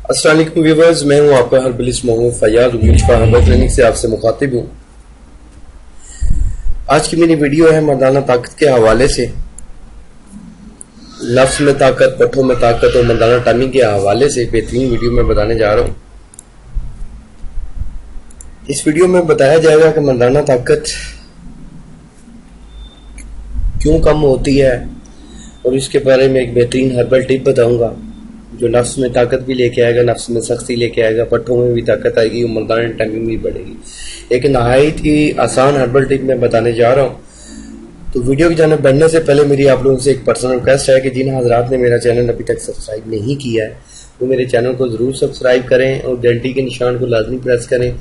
अस्सलाम वालेकुम व्यूअर्स, मैं हूं आपका herbalist Mohammad Faiyaz herbal clinic से आपसे मुखातिब हूं। आज की मेरी वीडियो है मर्दाना ताकत के हवाले से, लफ्ज में ताकत, पट्ठों में ताकत और मर्दाना टाइमिंग के हवाले से बेहतरीन वीडियो में बताने जा रहा हूं। इस वीडियो में बताया जाएगा कि मर्दाना ताकत क्यों कम होती है और इसके बारे में एक बेहतरीन हर्बल टिप बताऊंगा जो नफ्स में ताकत भी लेके आएगा, नफ्स में सख्ती लेके आएगा, पट्ठों में भी ताकत आएगी और मर्दाना टाइमिंग भी बढ़ेगी। एक नहायत ही आसान हर्बल टिप मैं बताने जा रहा हूँ। तो वीडियो की जानिब बढ़ने से पहले मेरी आप लोगों से एक पर्सनल रिक्वेस्ट है कि जिन हजरात ने मेरा चैनल अभी तक सब्सक्राइब नहीं किया है वो मेरे चैनल को ज़रूर सब्सक्राइब करें और घंटी के निशान को लाजमी प्रेस करें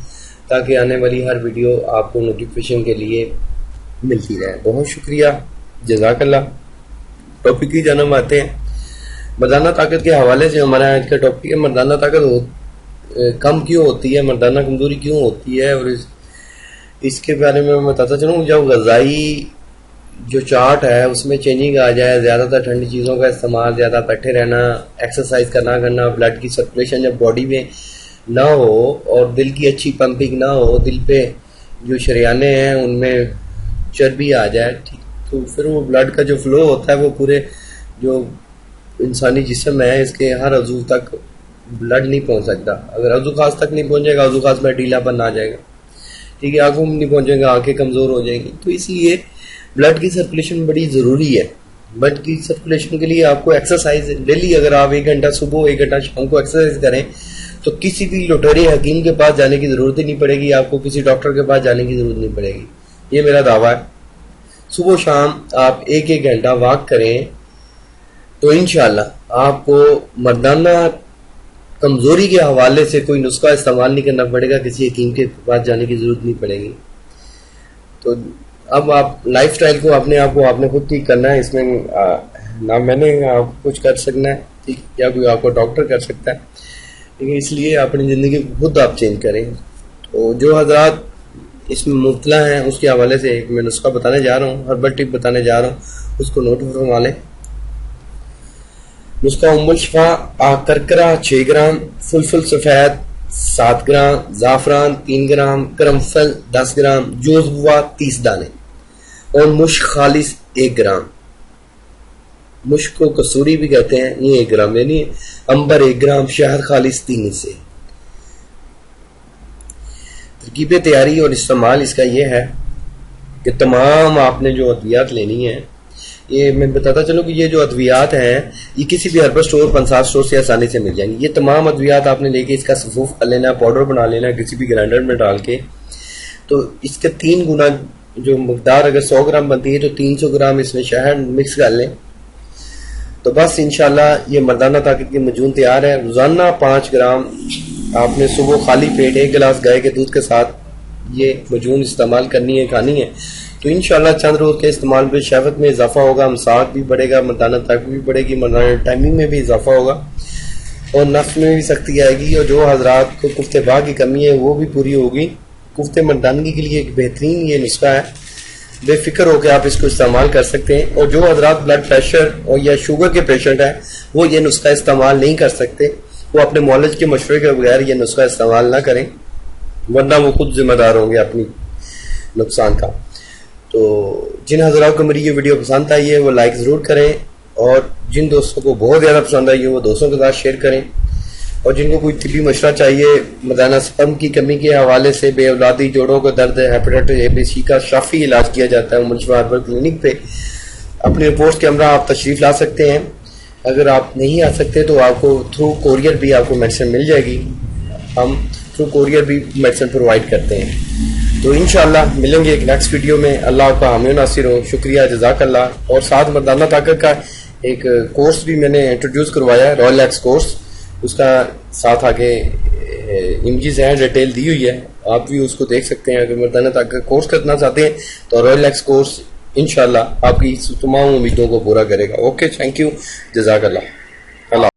ताकि आने वाली हर वीडियो आपको नोटिफिकेशन के लिए मिलती रहे। बहुत शुक्रिया, जज़ाकल्लाह। टॉपिक की जानिब आते हैं। मर्दाना ताकत के हवाले से हमारा आज का टॉपिक है मर्दाना ताकत कम क्यों होती है, मर्दाना कमजोरी क्यों होती है और इसके बारे में मैं बताता चलूँ। जब ग़ज़ाई जो चार्ट है उसमें चेंजिंग आ जाए, ज़्यादातर ठंडी चीज़ों का इस्तेमाल, ज़्यादा बैठे रहना, एक्सरसाइज करना, ब्लड की सर्कुलेशन जब बॉडी में ना हो और दिल की अच्छी पंपिंग ना हो, दिल पे जो शरियाने हैं उनमें चर्बी आ जाए, ठीक, तो फिर वो ब्लड का जो फ्लो होता है वो पूरे जो इंसानी जिस्म है इसके हर अज़ू तक ब्लड नहीं पहुंच सकता। अगर अज़ू खास तक नहीं पहुंचेगा, अज़ू खास में ढीलापन आ जाएगा, ठीक है, आंखों में नहीं पहुंचेगा, आंखें कमज़ोर हो जाएंगी। तो इसलिए ब्लड की सर्कुलेशन बड़ी ज़रूरी है। ब्लड की सर्कुलेशन के लिए आपको एक्सरसाइज डेली, अगर आप 1 घंटा सुबह 1 घंटा शाम को एक्सरसाइज करें तो किसी भी लुटेरे हकीम के पास जाने की ज़रूरत ही नहीं पड़ेगी, आपको किसी डॉक्टर के पास जाने की ज़रूरत नहीं पड़ेगी। ये मेरा दावा है। सुबह शाम आप 1-1 घंटा वॉक करें तो इंशाल्लाह आपको मर्दाना कमजोरी के हवाले से कोई नुस्खा इस्तेमाल नहीं करना पड़ेगा, किसी हकीम के पास जाने की जरूरत नहीं पड़ेगी। तो अब आप लाइफस्टाइल को अपने आप को आपने खुद ठीक करना है। इसमें ना मैंने आपको कुछ कर सकना है, ठीक, या कोई आपको डॉक्टर कर सकता है, ठीक है। इसलिए अपनी ज़िंदगी को खुद आप चेंज करें। तो जो हजरात इसमें मुब्तला हैं उसके हवाले से एक मैं नुस्खा बताने जा रहा हूँ, हर्बल टिप बताने जा रहा हूँ, उसको नोट फरमा लें। नुस्खा उम्मुल शिफा करकरा 6 ग्राम, फुलफुल सफ़ेद 7 ग्राम, ज़ाफ़रान 3 ग्राम, करमफल 10 ग्राम, जोज़बुआ 30 दाने और मुश्क खालिस 1 ग्राम। मुश्क को कसूरी भी कहते हैं, ये 1 ग्राम लेनी है। अंबर 1 ग्राम, शहद खालिस 3 हिस्से। तरकीब तैयारी और इस्तेमाल इसका यह है कि तमाम आपने जो अद्वियात लेनी है, ये मैं बताता चलूँ कि ये जो अद्वियात हैं ये किसी भी हर्बल स्टोर, पंसार स्टोर से आसानी से मिल जाएंगी। ये तमाम अद्वियात आपने लेके इसका सफूफ कर लेना, पाउडर बना लेना किसी भी ग्राइंडर में डाल के। तो इसके 3 गुना जो मकदार, अगर 100 ग्राम बनती है तो 300 ग्राम इसमें शहद मिक्स कर लें। तो बस इंशाल्लाह ये मर्दाना ताकत की मजून तैयार है। रोजाना 5 ग्राम आपने सुबह खाली पेट 1 गिलास गाय के दूध के साथ ये मजून इस्तेमाल करनी है, खानी है। तो इंशाल्लाह चंद रोज के इस्तेमाल पे शहवत में इजाफा होगा, मसाक भी बढ़ेगा, मर्दाना ताकत भी बढ़ेगी, मर्दाना टाइमिंग में भी इजाफा होगा और नफ्स में भी सख्ती आएगी। और जो हजरात को कुफ्ते बा की कमी है वो भी पूरी होगी। कुफ्ते मर्दानगी के लिए एक बेहतरीन ये नुस्खा है, बेफिक्र होकर आप इसको इस्तेमाल कर सकते हैं। और जो हजरात ब्लड प्रेशर और या शुगर के पेशेंट हैं वो ये नुस्खा इस्तेमाल नहीं कर सकते, वो अपने मौलज के मशवरे के बगैर ये नुस्खा इस्तेमाल ना करें, वरना वो खुद जिम्मेदार होंगे अपनी नुकसान का। तो जिन हजरात को मेरी ये वीडियो पसंद आई है वो लाइक ज़रूर करें और जिन दोस्तों को बहुत ज़्यादा पसंद आई है वो दोस्तों के साथ शेयर करें। और जिनको कोई तिब्बी मशवरा चाहिए मर्दाना स्पर्म की कमी के हवाले से, बेऔलादी, जोड़ों का दर्द, हेपेटाइटिस ABC का शाफी इलाज किया जाता है उम्मुल शिफा हर्बल क्लिनिक पे। अपनी रिपोर्ट्स के हमरा आप तशरीफ़ ला सकते हैं। अगर आप नहीं आ सकते तो आपको थ्रू कोरियर भी आपको मेडिसिन मिल जाएगी, हम थ्रू कोरियर भी मेडिसिन प्रोवाइड करते हैं। तो इंशाल्लाह मिलेंगे एक नेक्स्ट वीडियो में। अल्लाह आपका हामी नासिर हो, शुक्रिया, जज़ाकल्लाह। और साथ मर्दाना ताकत का एक कोर्स भी मैंने इंट्रोड्यूस करवाया है, रॉयल एक्स कोर्स, उसका साथ आगे इमेजेस हैं, डिटेल दी हुई है, आप भी उसको देख सकते हैं। अगर मर्दाना ताकत कोर्स करना चाहते हैं तो रॉयल एक्स कोर्स इंशाल्लाह आपकी तमाम उम्मीदों को पूरा करेगा। ओके, थैंक यू, जज़ाकल्लाह।